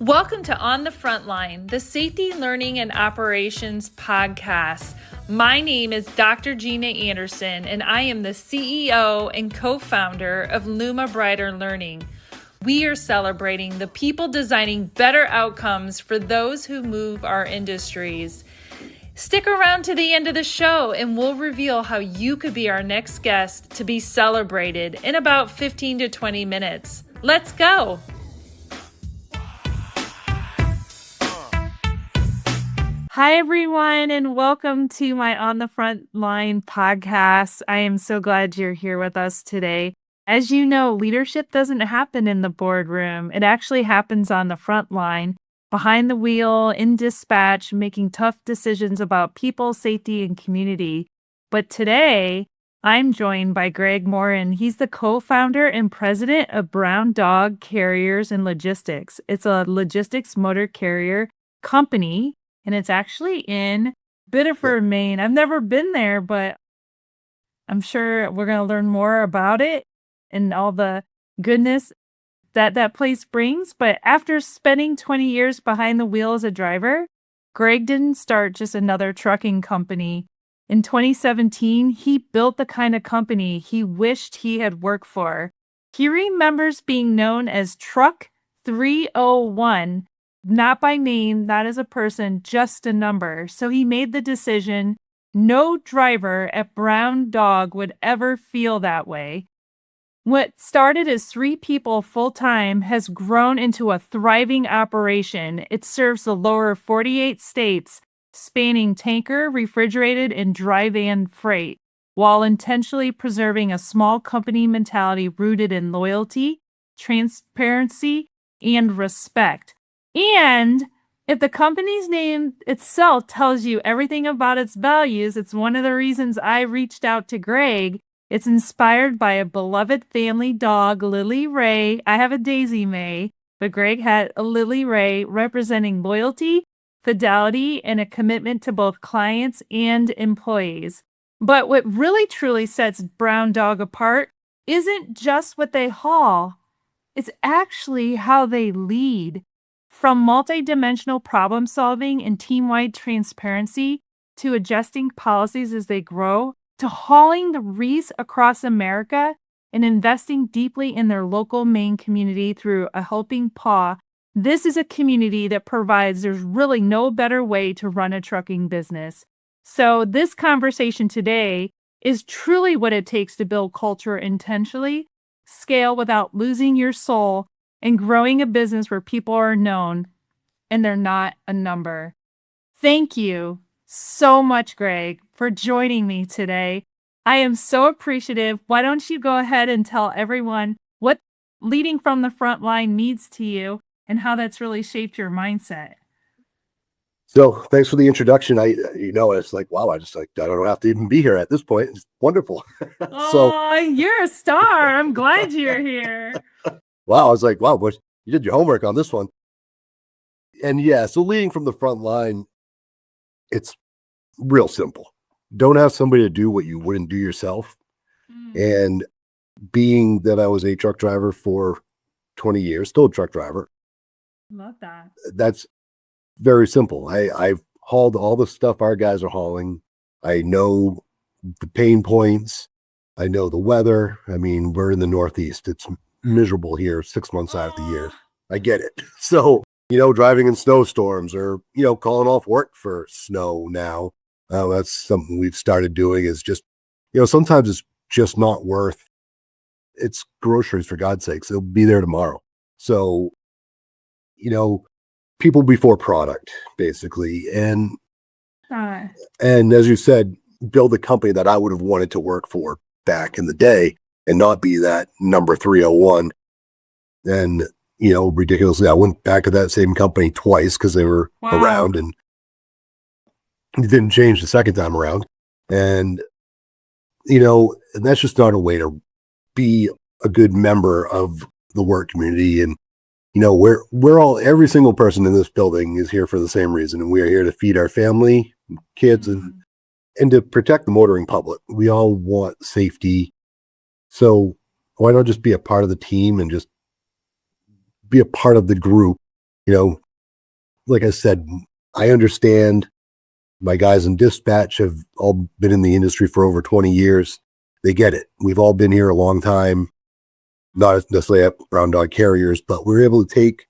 Welcome to On the Frontline, the Safety, Learning, and Operations podcast. My name is Dr. Gina Anderson, and I am the CEO and co-founder of Luma Brighter Learning. We are celebrating the people designing better outcomes for those who move our industries. Stick around to the end of the show and we'll reveal how you could be our next guest to be celebrated in about 15 to 20 minutes. Let's go. Hi, everyone, and welcome to my On the Front Line podcast. I am so glad you're here with us today. As you know, leadership doesn't happen in the boardroom. It actually happens on the front line, behind the wheel, in dispatch, making tough decisions about people, safety, and community. But today, I'm joined by Graig Morin. He's the co-founder and president of Brown Dog Carriers and Logistics. It's a logistics motor carrier company, and it's actually in Biddeford, Maine. I've never been there, but I'm sure we're going to learn more about it and all the goodness that place brings. But after spending 20 years behind the wheel as a driver, Graig didn't start just another trucking company. In 2017, he built the kind of company he wished he had worked for. He remembers being known as Truck 301, not by name, not as a person, just a number. So he made the decision no driver at Brown Dog would ever feel that way. What started as 3 people full-time has grown into a thriving operation. It serves the lower 48 states, spanning tanker, refrigerated, and dry van freight, while intentionally preserving a small company mentality rooted in loyalty, transparency, and respect. And if the company's name itself tells you everything about its values, it's one of the reasons I reached out to Graig. It's inspired by a beloved family dog, Lily Ray. I have a Daisy May, but Graig had a Lily Ray representing loyalty, fidelity, and a commitment to both clients and employees. But what really truly sets Brown Dog apart isn't just what they haul. It's actually how they lead. From multidimensional problem solving and team-wide transparency to adjusting policies as they grow, to hauling the wreaths across America and investing deeply in their local Maine community through a helping paw, this is a community that provides there's really no better way to run a trucking business. So this conversation today is truly what it takes to build culture intentionally, scale without losing your soul, and growing a business where people are known and they're not a number. Thank you so much, Graig, for joining me today. I am so appreciative. Why don't you go ahead and tell everyone what leading from the front line means to you and how that's really shaped your mindset? So thanks for the introduction. It's like, wow, I don't have to even be here at this point. It's wonderful. Oh, you're a star. I'm glad you're here. Wow. I was like, wow, but you did your homework on this one. And yeah, so leading from the front line, it's real simple. Don't have somebody to do what you wouldn't do yourself. And being that I was a truck driver for 20 years, still a truck driver. Love that. That's very simple. I've hauled all the stuff our guys are hauling. I know the pain points. I know the weather. I mean, we're in the Northeast. It's miserable here 6 months out of the year. I get it. So, driving in snowstorms or, calling off work for snow now. That's something we've started doing is just, sometimes it's just not worth it's groceries, for God's sakes. They'll be there tomorrow. So, people before product, basically. And as you said, build a company that I would have wanted to work for back in the day and not be that number 301. And, ridiculously, I went back to that same company twice because they were around, and it didn't change the second time around. And, and that's just not a way to be a good member of the work community. And, every single person in this building is here for the same reason. And we are here to feed our family, kids, and to protect the motoring public. We all want safety. So why not just be a part of the team and just be a part of the group You know, like I said, I understand my guys in dispatch have all been in the industry for over 20 years. They get it. We've all been here a long time, not necessarily at Brown Dog Carriers, but we're able to take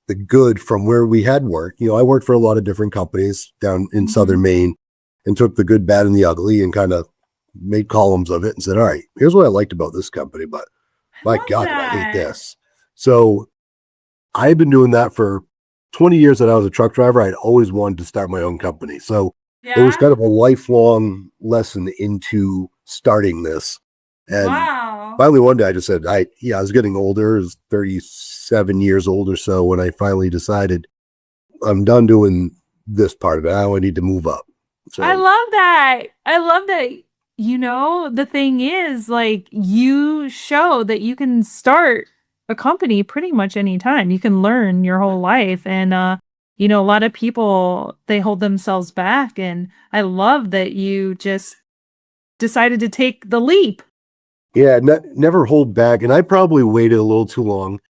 the good from where we had worked. I worked for a lot of different companies down in southern Maine and took the good, bad, and the ugly and kind of made columns of it and said, all right, here's what I liked about this company, but my God, do I hate this. So I've been doing that for 20 years that I was a truck driver. I'd always wanted to start my own company. So it was kind of a lifelong lesson into starting this. And finally one day I just said, I was getting older. I was 37 years old or so when I finally decided I'm done doing this part of it. Now I need to move up. So I love that. I love that. The thing is, like, you show that you can start a company pretty much anytime. You can learn your whole life. And, a lot of people, they hold themselves back. And I love that you just decided to take the leap. Yeah, never hold back. And I probably waited a little too long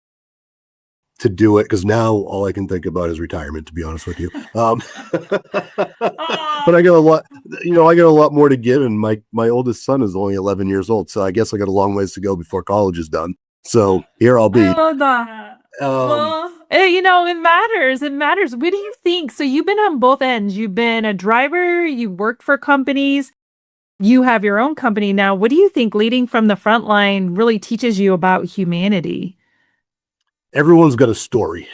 to do it because now all I can think about is retirement, to be honest with you. But I got a lot, I got a lot more to give. And my oldest son is only 11 years old. So I guess I got a long ways to go before college is done. So here I'll be. I love that. It matters. It matters. What do you think? So you've been on both ends. You've been a driver, you worked for companies, you have your own company now. What do you think leading from the front line really teaches you about humanity? Everyone's got a story,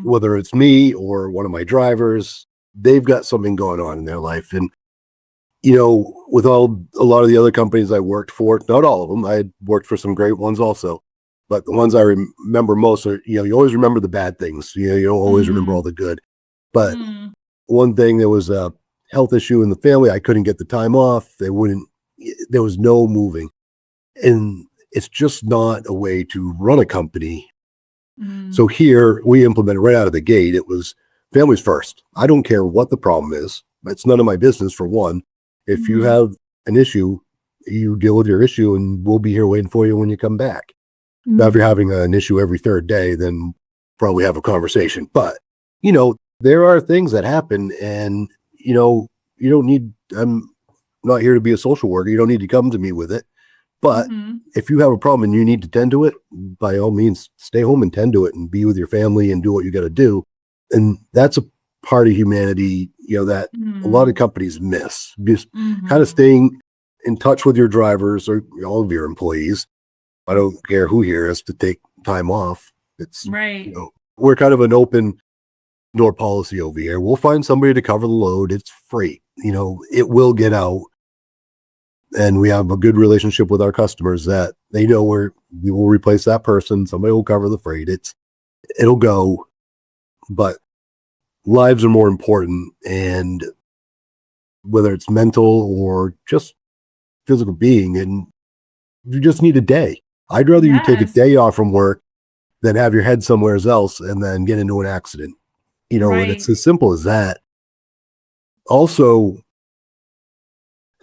whether it's me or one of my drivers, they've got something going on in their life. And, with a lot of the other companies I worked for, not all of them, I had worked for some great ones also, but the ones I remember most are, you always remember the bad things. You don't always remember all the good. But one thing, there was a health issue in the family. I couldn't get the time off. There was no moving. And it's just not a way to run a company. So here we implemented right out of the gate. It was families first. I don't care what the problem is. It's none of my business, for one. If you have an issue, you deal with your issue and we'll be here waiting for you when you come back. Now, if you're having an issue every third day, then probably have a conversation. But, there are things that happen and, you don't need, I'm not here to be a social worker. You don't need to come to me with it. But if you have a problem and you need to tend to it, by all means, stay home and tend to it and be with your family and do what you got to do. And that's a part of humanity, that a lot of companies miss. Just kind of staying in touch with your drivers or all of your employees. I don't care who here has to take time off. It's right. We're kind of an open door policy over here. We'll find somebody to cover the load. It's freight. It will get out. And we have a good relationship with our customers that they know we will replace that person. Somebody will cover the freight. It'll go, but lives are more important. And whether it's mental or just physical being, and you just need a day. I'd rather you take a day off from work than have your head somewhere else and then get into an accident, and it's as simple as that. Also,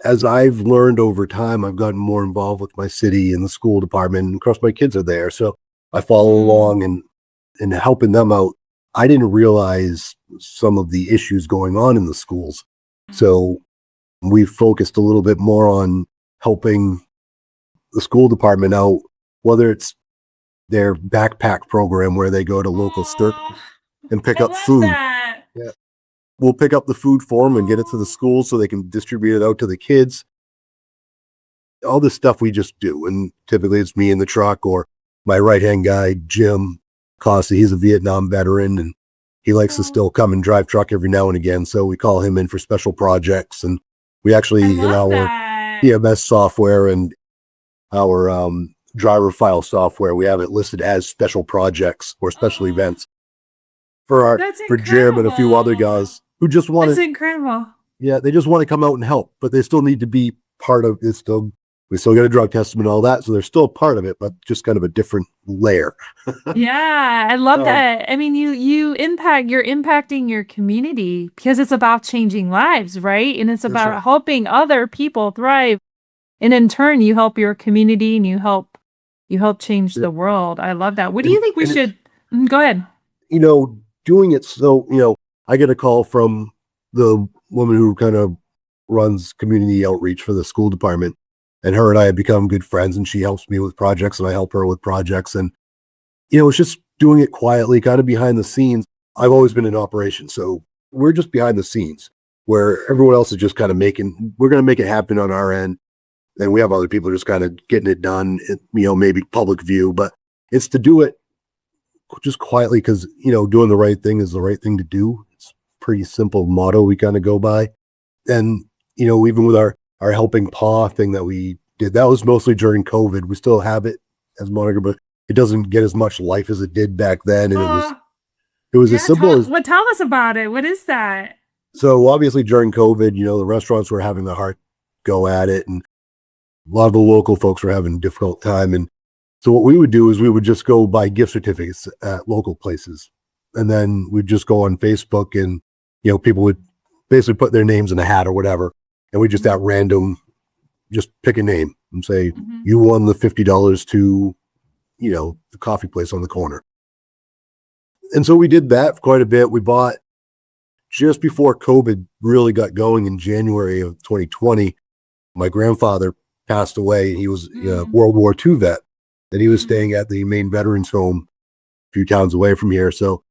as I've learned over time, I've gotten more involved with my city and the school department. And of course, my kids are there. So I follow along and helping them out. I didn't realize some of the issues going on in the schools. So we focused a little bit more on helping the school department out, whether it's their backpack program where they go to local store and pick up food. Yeah. We'll pick up the food for them and get it to the school so they can distribute it out to the kids. All this stuff we just do. And typically it's me in the truck or my right-hand guy, Jim Cossey. He's a Vietnam veteran and he likes to still come and drive truck every now and again. So we call him in for special projects. And we actually, in our EMS software and our driver file software, we have it listed as special projects or special events for Jim and a few other guys who just want to. That's incredible. Yeah, they just want to come out and help, but they still need to be part of it. We still get a drug test and all that, so they're still part of it, but just kind of a different layer. Yeah, I love that. I mean, you're impacting your community because it's about changing lives, right? And it's about helping other people thrive. And in turn, you help your community and you help change the world. I love that. What do you think we should go ahead? doing it. So, I get a call from the woman who kind of runs community outreach for the school department, and her and I have become good friends, and she helps me with projects and I help her with projects. And, it's just doing it quietly, kind of behind the scenes. I've always been in operations. So we're just behind the scenes where everyone else is just kind of we're going to make it happen on our end. And we have other people just kind of getting it done, maybe public view, but it's to do it just quietly because, doing the right thing is the right thing to do. It's a pretty simple motto we kind of go by. And, even with our helping paw thing that we did, that was mostly during COVID. We still have it as moniker, but it doesn't get as much life as it did back then. And it was as simple as, tell us about it. What is that? So obviously during COVID, the restaurants were having a hard go at it, and a lot of the local folks were having a difficult time. And so what we would do is we would just go buy gift certificates at local places. And then we'd just go on Facebook and, people would basically put their names in a hat or whatever. And we just at random, just pick a name and say, you won the $50 to, the coffee place on the corner. And so we did that quite a bit. We bought just before COVID really got going in January of 2020. My grandfather passed away. He was a World War II vet, and he was staying at the Maine Veterans Home a few towns away from here. So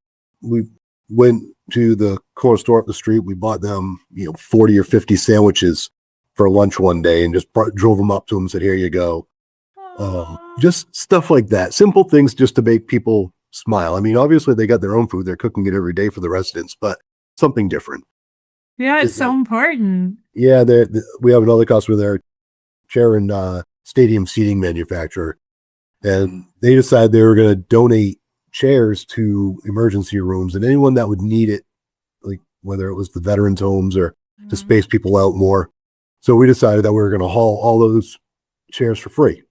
we went to the corner store up the street. We bought them, 40 or 50 sandwiches for lunch one day and just drove them up to them and said, here you go. Just stuff like that. Simple things just to make people smile. I mean, obviously they got their own food. They're cooking it every day for the residents, but something different. Yeah, it's so important. Yeah, we have another customer there, chair and stadium seating manufacturer, and they decided they were going to donate chairs to emergency rooms and anyone that would need it, like whether it was the veterans homes or to space people out more. So we decided that we were going to haul all those chairs for free.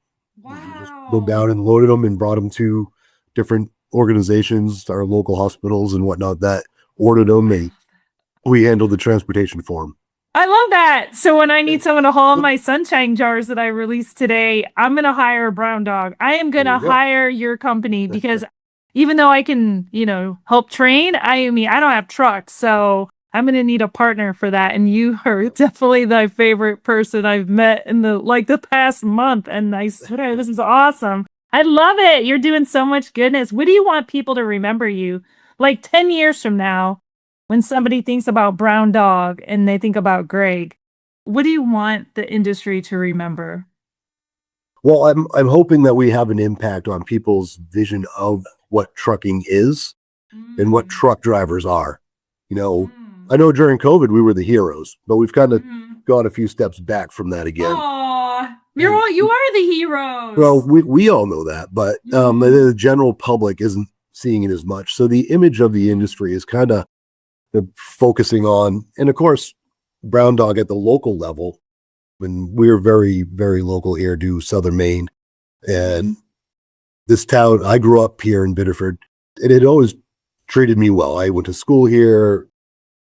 Wow. We just go down and loaded them and brought them to different organizations, our local hospitals and whatnot that ordered them, and we handled the transportation for them. I love that. So when I need someone to haul my sunshine jars that I released today, I'm going to hire a brown dog. I am going to hire your company because even though I can, help train, I don't have trucks. So I'm going to need a partner for that. And you are definitely my favorite person I've met in the past month. And I swear, this is awesome. I love it. You're doing so much goodness. What do you want people to remember you? Like 10 years from now, when somebody thinks about Brown Dog and they think about Graig, what do you want the industry to remember? Well, I'm hoping that we have an impact on people's vision of what trucking is and what truck drivers are. I know during COVID we were the heroes, but we've kind of gone a few steps back from that again. Aww, you are the heroes. Well, we all know that, but the general public isn't seeing it as much. So the image of the industry is kind of focusing on, and of course, Brown Dog at the local level, when we're very, very local here to Southern Maine. And this town, I grew up here in Biddeford, and it always treated me well. I went to school here,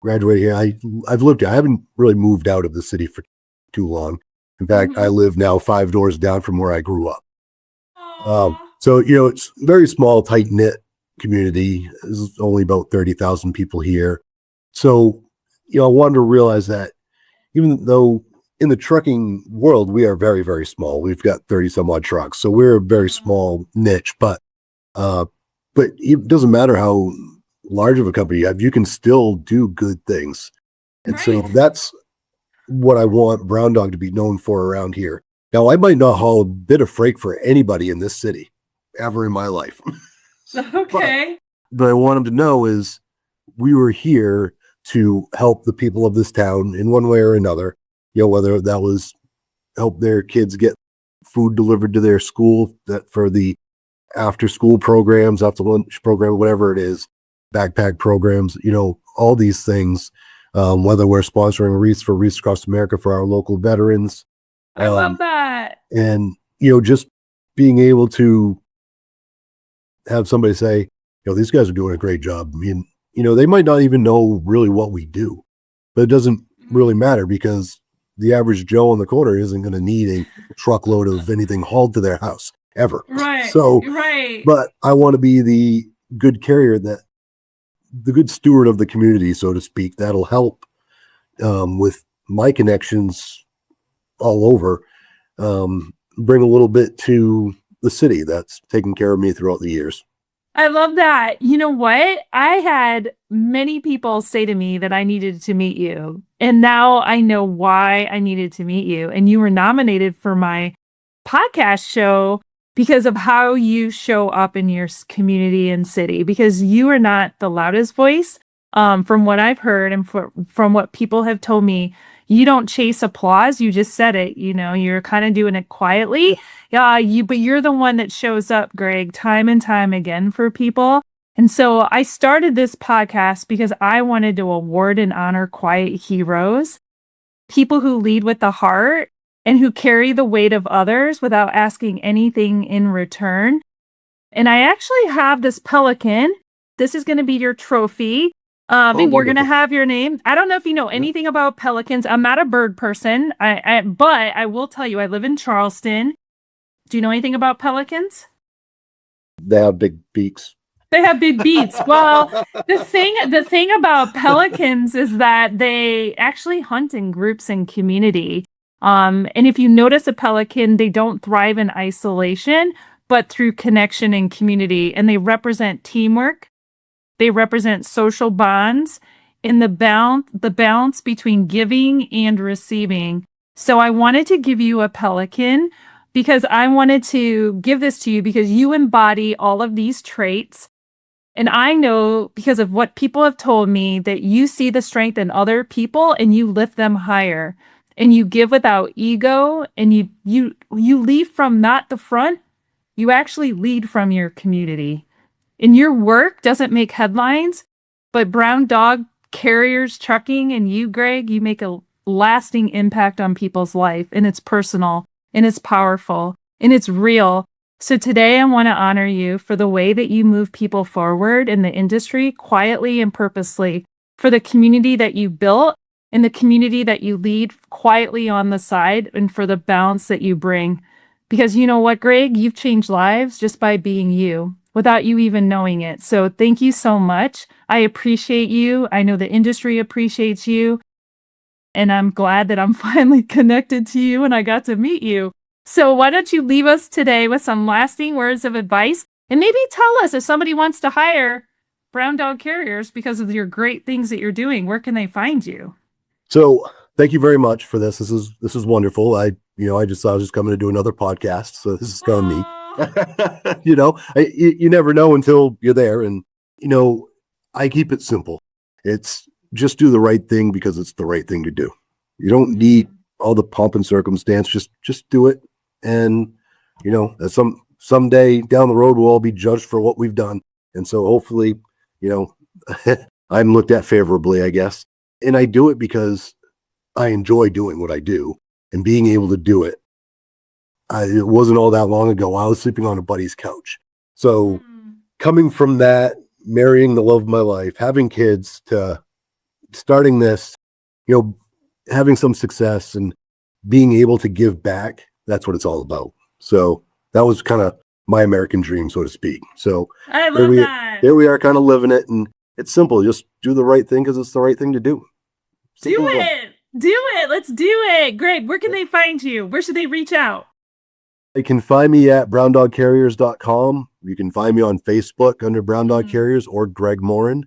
graduated here. I've lived here. I haven't really moved out of the city for too long. In fact, I live now 5 doors down from where I grew up. So, it's a very small, tight-knit community. There's only about 30,000 people here. So, I wanted to realize that even though in the trucking world, we are very, very small. We've got 30 some odd trucks. So we're a very small niche, but it doesn't matter how large of a company you have, you can still do good things. And so that's what I want Brown Dog to be known for around here. Now, I might not haul a bit of freight for anybody in this city ever in my life. Okay. But I want them to know is we were here to help the people of this town in one way or another, whether that was help their kids get food delivered to their school, that for the after school programs, after lunch program, whatever it is, backpack programs, all these things, whether we're sponsoring wreaths for Wreaths Across America for our local veterans. I love that. And, just being able to have somebody say, these guys are doing a great job. I mean, they might not even know really what we do, but it doesn't really matter because the average Joe on the corner isn't going to need a truckload of anything hauled to their house ever. Right. So, but I want to be the good carrier that the good steward of the community, so to speak, that'll help with my connections all over, bring a little bit to the city that's taken care of me throughout the years. I love that. You know what? I had many people say to me that I needed to meet you. And now I know why I needed to meet you. And you were nominated for my podcast show because of how you show up in your community and city, because you are not the loudest voice. From what I've heard and from what people have told me, you don't chase applause. You just said it, you're kind of doing it quietly. Yeah, but you're the one that shows up, Graig, time and time again for people. And so I started this podcast because I wanted to award and honor quiet heroes, people who lead with the heart and who carry the weight of others without asking anything in return. And I actually have this pelican. This is going to be your trophy. And we're going to have your name. I don't know if you know anything about pelicans. I'm not a bird person, but I will tell you, I live in Charleston. Do you know anything about pelicans? They have big beaks. They have big beaks. Well, the thing about pelicans is that they actually hunt in groups and community. And if you notice a pelican, they don't thrive in isolation, but through connection and community. And they represent teamwork. They represent social bonds and the balance between giving and receiving. So I wanted to give you a pelican because I wanted to give this to you because you embody all of these traits. And I know because of what people have told me that you see the strength in other people and you lift them higher and you give without ego and you lead from not the front. You actually lead from your community. And your work doesn't make headlines, but Brown Dog Carriers Trucking and you, Graig, you make a lasting impact on people's life. And it's personal and it's powerful and it's real. So today I want to honor you for the way that you move people forward in the industry quietly and purposely, for the community that you built and the community that you lead quietly on the side, and for the balance that you bring. Because you know what, Graig, you've changed lives just by being you, without you even knowing it. So thank you so much. I appreciate you. I know the industry appreciates you. And I'm glad that I'm finally connected to you and I got to meet you. So why don't you leave us today with some lasting words of advice, and maybe tell us if somebody wants to hire Brown Dog Carriers because of your great things that you're doing, where can they find you? So thank you very much for this. This is wonderful. I was just coming to do another podcast. So this is kind of neat. You never know until you're there. And, I keep it simple. It's just do the right thing because it's the right thing to do. You don't need all the pomp and circumstance. Just do it. And, someday down the road, we'll all be judged for what we've done. And so hopefully, I'm looked at favorably, I guess. And I do it because I enjoy doing what I do and being able to do it. It wasn't all that long ago. I was sleeping on a buddy's couch. So coming from that, marrying the love of my life, having kids, to starting this, having some success and being able to give back, that's what it's all about. So that was kind of my American dream, so to speak. So I love that. There we are, kind of living it. And it's simple. Just do the right thing because it's the right thing to do. Simple. Do it. Do it. Let's do it. Great. Where can they find you? Where should they reach out? They can find me at browndogcarriers.com. You can find me on Facebook under Brown Dog Carriers or Graig Morin.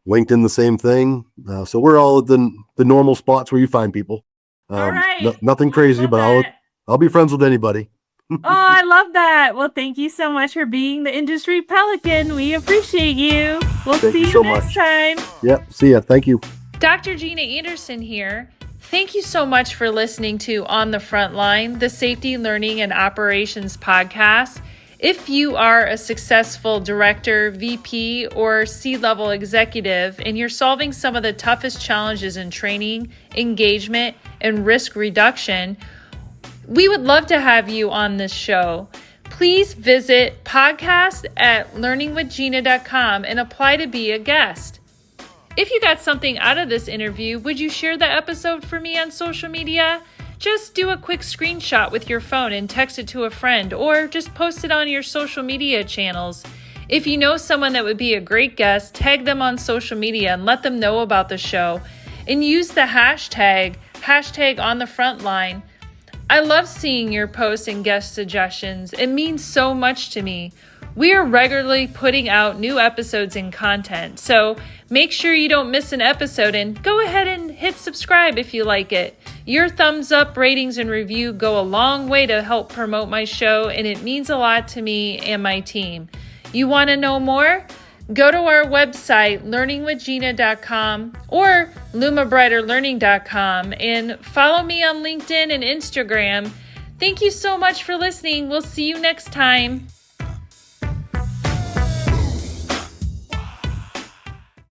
LinkedIn, the same thing. So we're all at the normal spots where you find people. All right. Nothing crazy, but I'll be friends with anybody. Oh, I love that. Well, thank you so much for being the industry pelican. We appreciate you. We'll see you next time. Yep. See ya. Thank you. Dr. Gina Anderson here. Thank you so much for listening to On the Front Line, the Safety, Learning, and Operations podcast. If you are a successful director, VP, or C-level executive, and you're solving some of the toughest challenges in training, engagement, and risk reduction, we would love to have you on this show. Please visit podcast@learningwithgina.com and apply to be a guest. If you got something out of this interview, would you share the episode for me on social media? Just do a quick screenshot with your phone and text it to a friend, or just post it on your social media channels. If you know someone that would be a great guest, tag them on social media and let them know about the show. And use the hashtag on the front line. I love seeing your posts and guest suggestions. It means so much to me. We are regularly putting out new episodes and content, so make sure you don't miss an episode and go ahead and hit subscribe if you like it. Your thumbs up, ratings, and review go a long way to help promote my show, and it means a lot to me and my team. You want to know more? Go to our website, learningwithgina.com or lumabrighterlearning.com, and follow me on LinkedIn and Instagram. Thank you so much for listening. We'll see you next time.